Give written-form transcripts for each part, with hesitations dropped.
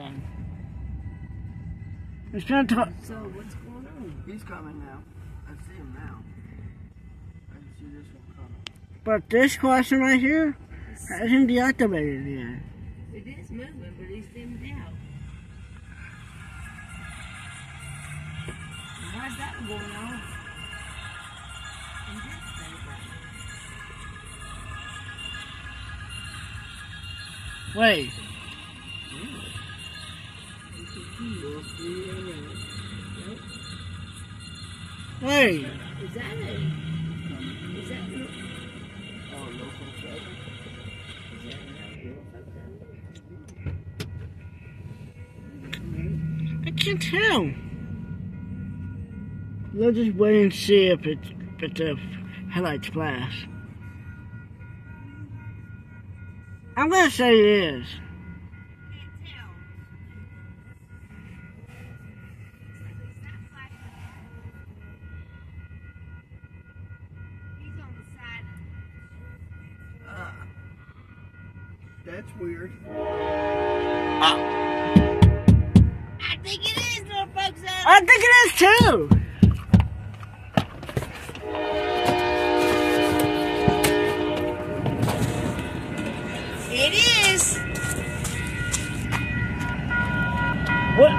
bad. It's been So what's going on? He's coming now. I see him now. I can see this one coming. But this question right here hasn't deactivated yet. It is moving, but it's dimmed out. Why's that one going on? And this thing Wait. Wait. Is that it? Is that Norfolk Southern? Is that Norfolk Southern? I can't tell. Let's just wait and see if the headlights flash. I'm gonna say it is. That's weird. I think it is Norfolk Southern. I think it is too. It is. What?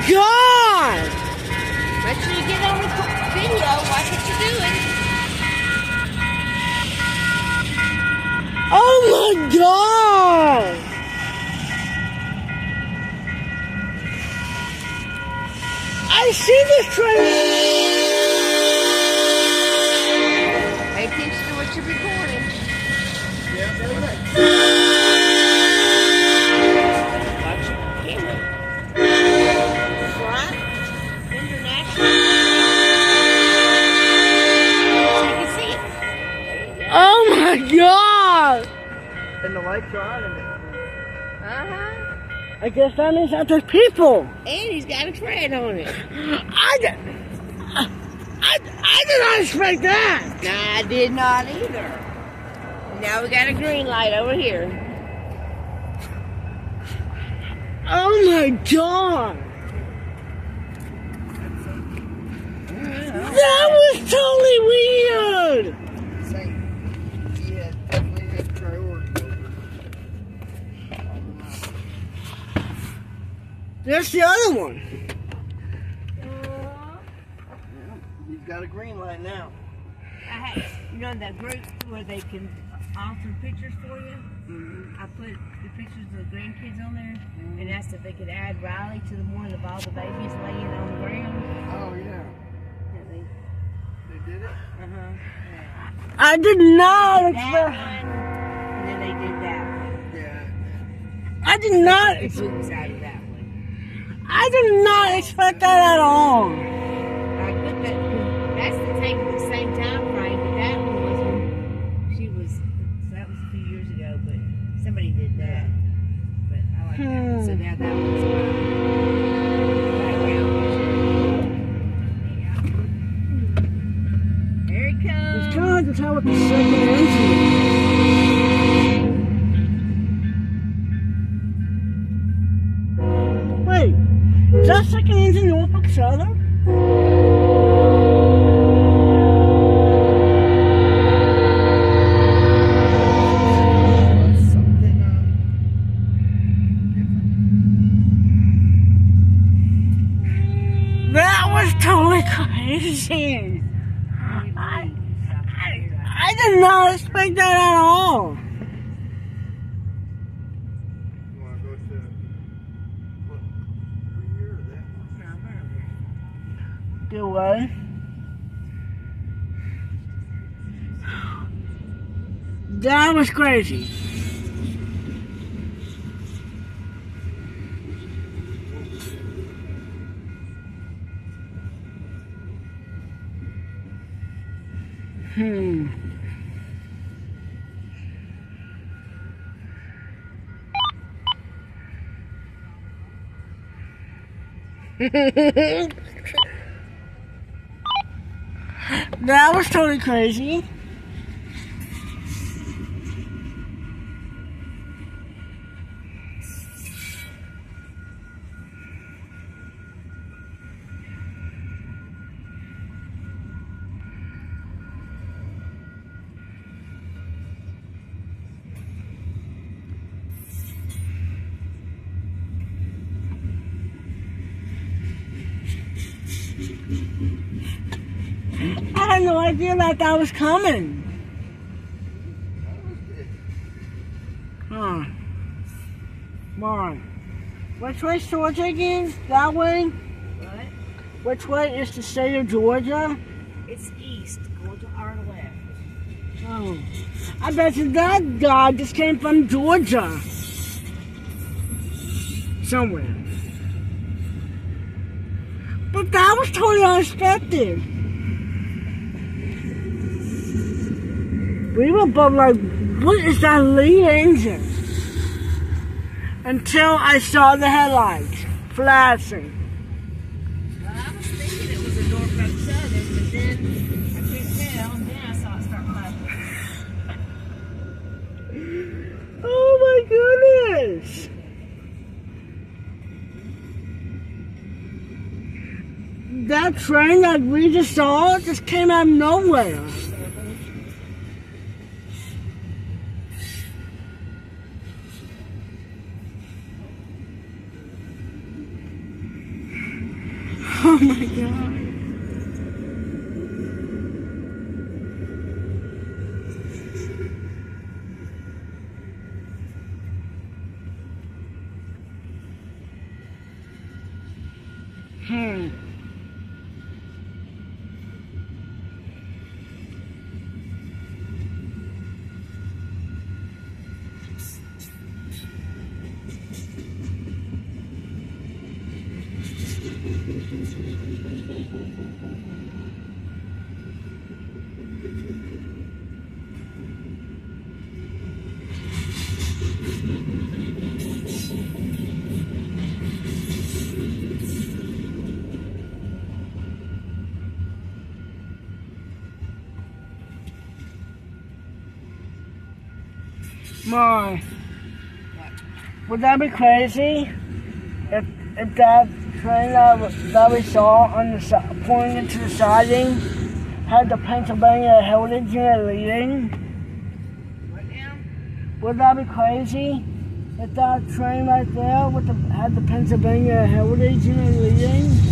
God! Make sure you get on the video, watch what you're doing. Oh my God! I see this train! Pay attention to what you're recording. Yeah, that's right. Watch your camera. Oh my God! And the lights are on in it. Uh-huh. I guess that means that there's people. And he's got a tread on it. I did not expect that. No, I did not either. Now we got a green light over here. Oh my God! That was totally weird! He had definitely had priority over. There's the other one. He's got a green light now. You know that group where they can alter pictures for you? I put the pictures of the grandkids on there and asked if they could add Riley to the one of all the babies laying on the ground. Oh, yeah. They did it? Uh-huh. Yeah. I did not That expect. one, and then they did that one. Yeah. I did not. The boots out of that one. I did not expect that at all. I put that, that's the same time frame, but that one was when she was, so that was a few years ago, but somebody did that. But I like that one. So now that one's Here he comes. It's kind of hard to tell what the second engine is. Wait, is that second engine Norfolk Southern? That was totally crazy. I did not expect that at all. You want to go to what year or that one? Do what? That was crazy. That was totally crazy. I had no idea that was coming. Huh. Mom, which way's Georgia again? That way? What? Which way is the state of Georgia? It's east, going to our left. Oh. I bet you that guy just came from Georgia. Somewhere. But that was totally unexpected. We were both like, what is that lead engine? Until I saw the headlights flashing. Well, I was thinking it was a Norfolk Southern, but then I couldn't tell, and then I saw it start flashing. Oh my goodness! That train that we just saw just came out of nowhere. Oh my God. My, would that be crazy if that train that we saw on the pointing into the siding had the Pennsylvania Heritage Unit leading? What now? Would that be crazy if that train right there had the Pennsylvania Heritage Unit leading?